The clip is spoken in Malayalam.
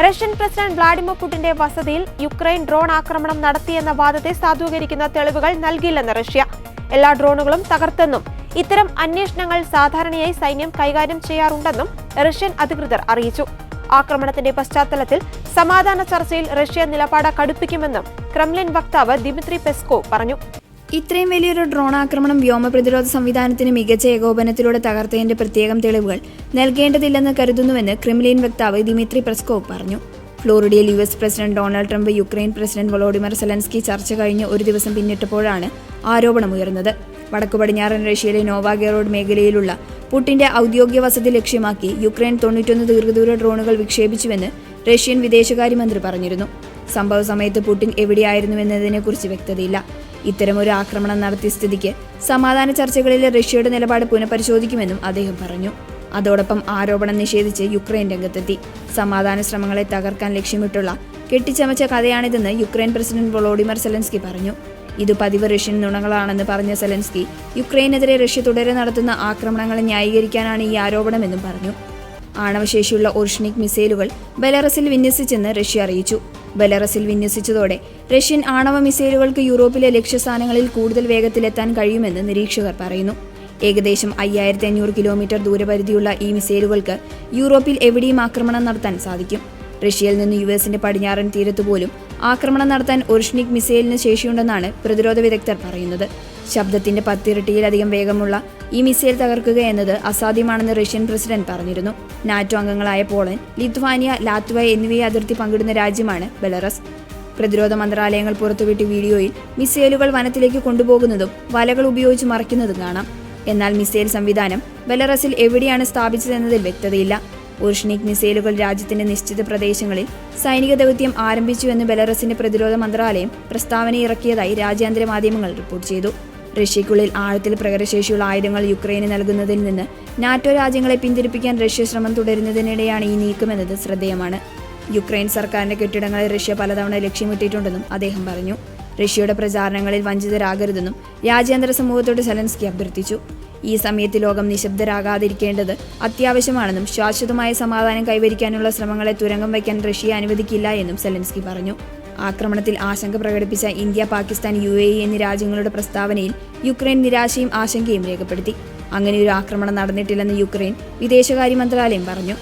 റഷ്യൻ പ്രസിഡന്റ് വ്ളാഡിമിർ പുടിന്റെ വസതിയിൽ യുക്രൈൻ ഡ്രോൺ ആക്രമണം നടത്തിയെന്ന വാദത്തെ സാധൂകരിക്കുന്ന തെളിവുകൾ നൽകില്ലെന്ന് റഷ്യ. എല്ലാ ഡ്രോണുകളും തകർത്തെന്നും ഇത്തരം അന്വേഷണങ്ങൾ സാധാരണയായി സൈന്യം കൈകാര്യം ചെയ്യാറുണ്ടെന്നും റഷ്യൻ അധികൃതർ അറിയിച്ചു. ആക്രമണത്തിന്റെ പശ്ചാത്തലത്തിൽ സമാധാന ചർച്ചയിൽ റഷ്യ നിലപാട് കടുപ്പിക്കുമെന്നും ക്രെംലിൻ വക്താവ് ദിമിത്രി പെസ്കോവ് പറഞ്ഞു. ഇത്രയും വലിയൊരു ഡ്രോൺ ആക്രമണം വ്യോമ പ്രതിരോധ സംവിധാനത്തിന് മികച്ച ഏകോപനത്തിലൂടെ തകർത്തതിന്റെ പ്രത്യേകം തെളിവുകൾ നൽകേണ്ടതില്ലെന്ന് കരുതുന്നുവെന്ന് ക്രെംലിൻ വക്താവ് ദിമിത്രി പെസ്കോവ് പറഞ്ഞു. ഫ്ലോറിഡയിൽ US president Donald Trump Ukraine president Volodymyr Zelensky ചർച്ച കഴിഞ്ഞ് ഒരു ദിവസം പിന്നിട്ടപ്പോഴാണ് ആരോപണമുയർന്നത്. വടക്കു പടിഞ്ഞാറൻ റഷ്യയിലെ നോവാഗോറോഡ് മേഖലയിലുള്ള പുടിന്റെ ഔദ്യോഗിക വസതി ലക്ഷ്യമാക്കി യുക്രൈൻ 91 ദീർഘദൂര ഡ്രോണുകൾ വിക്ഷേപിച്ചുവെന്ന് റഷ്യൻ വിദേശകാര്യമന്ത്രി പറഞ്ഞിരുന്നു. സംഭവ സമയത്ത് പുടിൻ എവിടെയായിരുന്നുവെന്നതിനെക്കുറിച്ച് വ്യക്തതയില്ല. ഇത്തരമൊരു ആക്രമണം നടത്തിയ സ്ഥിതിക്ക് സമാധാന ചർച്ചകളിലെ റഷ്യയുടെ നിലപാട് പുനഃപരിശോധിക്കുമെന്നും അദ്ദേഹം പറഞ്ഞു. അതോടൊപ്പം ആരോപണം നിഷേധിച്ച് യുക്രൈൻ രംഗത്തെത്തി. സമാധാന ശ്രമങ്ങളെ തകർക്കാൻ ലക്ഷ്യമിട്ടുള്ള കെട്ടിച്ചമച്ച കഥയാണിതെന്ന് യുക്രൈൻ പ്രസിഡന്റ് വൊളോഡിമിർ സെലൻസ്കി പറഞ്ഞു. ഇത് പതിവ് റഷ്യൻ നുണകളാണെന്ന് പറഞ്ഞ സെലൻസ്കി യുക്രൈനെതിരെ റഷ്യ തുടരെ നടത്തുന്ന ആക്രമണങ്ങളെ ന്യായീകരിക്കാനാണ് ഈ ആരോപണമെന്നും പറഞ്ഞു. ആണവശേഷിയുള്ള ഓർഷ്നിക് മിസൈലുകൾ ബെലറസിൽ വിന്യസിച്ചെന്ന് റഷ്യ അറിയിച്ചു. ബെലറസിൽ വിന്യസിച്ചതോടെ റഷ്യൻ ആണവ മിസൈലുകൾക്ക് യൂറോപ്പിലെ ലക്ഷ്യസ്ഥാനങ്ങളിൽ കൂടുതൽ വേഗത്തിലെത്താൻ കഴിയുമെന്ന് നിരീക്ഷകർ പറയുന്നു. ഏകദേശം 5500 കിലോമീറ്റർ ദൂരപരിധിയുള്ള ഈ മിസൈലുകൾക്ക് യൂറോപ്പിൽ എവിടെയും ആക്രമണം നടത്താൻ സാധിക്കും. റഷ്യയിൽ നിന്ന് US പടിഞ്ഞാറൻ തീരത്തുപോലും ആക്രമണം നടത്താൻ ഓർഷ്നിക് മിസൈലിന് ശേഷിയുണ്ടെന്നാണ് പ്രതിരോധ വിദഗ്ധർ പറയുന്നത്. ശബ്ദത്തിന്റെ 10 ഇരട്ടിയിലധികം വേഗമുള്ള ഈ മിസൈൽ തകർക്കുക എന്നത് അസാധ്യമാണെന്ന് റഷ്യൻ പ്രസിഡന്റ് പറഞ്ഞിരുന്നു. നാറ്റോ അംഗങ്ങളായ പോളണ്ട്, ലിത്വാനിയ, ലാത്വിയ എന്നിവയെ അതിർത്തി പങ്കിടുന്ന രാജ്യമാണ് ബെലറസ്. പ്രതിരോധ മന്ത്രാലയങ്ങൾ പുറത്തുവിട്ട വീഡിയോയിൽ മിസൈലുകൾ വനത്തിലേക്ക് കൊണ്ടുപോകുന്നതും വലകൾ ഉപയോഗിച്ച് മറയ്ക്കുന്നതും കാണാം. എന്നാൽ മിസൈൽ സംവിധാനം ബെലറസിൽ എവിടെയാണ് സ്ഥാപിച്ചതെന്നതിൽ വ്യക്തതയില്ല. ഓർഷ്നിക് മിസൈലുകൾ രാജ്യത്തിന്റെ നിശ്ചിത പ്രദേശങ്ങളിൽ സൈനിക ദൗത്യം ആരംഭിച്ചുവെന്ന് ബെലറസിന്റെ പ്രതിരോധ മന്ത്രാലയം പ്രസ്താവന ഇറക്കിയതായി രാജ്യാന്തര മാധ്യമങ്ങൾ റിപ്പോർട്ട് ചെയ്തു. റഷ്യയ്ക്കുള്ളിൽ ആഴത്തിൽ പ്രകടശേഷിയുള്ള ആയുധങ്ങൾ യുക്രൈന് നൽകുന്നതിൽ നിന്ന് നാറ്റോ രാജ്യങ്ങളെ പിന്തിരിപ്പിക്കാൻ റഷ്യ ശ്രമം തുടരുന്നതിനിടെയാണ് ഈ നീക്കമെന്നത് ശ്രദ്ധേയമാണ്. യുക്രൈൻ സർക്കാരിന്റെ കെട്ടിടങ്ങളെ റഷ്യ പലതവണ ലക്ഷ്യമിട്ടിട്ടുണ്ടെന്നും അദ്ദേഹം പറഞ്ഞു. റഷ്യയുടെ പ്രചാരണങ്ങളിൽ വഞ്ചിതരാകരുതെന്നും രാജ്യാന്തര സമൂഹത്തോട് സെലൻസ്കി അഭ്യർത്ഥിച്ചു. ഈ സമയത്ത് ലോകം നിശബ്ദരാകാതിരിക്കേണ്ടത് അത്യാവശ്യമാണെന്നും ശാശ്വതമായ സമാധാനം കൈവരിക്കാനുള്ള ശ്രമങ്ങളെ തുരങ്കം വയ്ക്കാൻ റഷ്യ അനുവദിക്കില്ല എന്നും സെലൻസ്കി പറഞ്ഞു. ആക്രമണത്തിൽ ആശങ്ക പ്രകടിപ്പിച്ച ഇന്ത്യ, പാകിസ്ഥാൻ, UAE എന്നീ രാജ്യങ്ങളുടെ പ്രസ്താവനയിൽ യുക്രൈൻ നിരാശയും ആശങ്കയും രേഖപ്പെടുത്തി. അങ്ങനെയൊരു ആക്രമണം നടന്നിട്ടില്ലെന്ന് യുക്രൈൻ വിദേശകാര്യ മന്ത്രാലയം പറഞ്ഞു.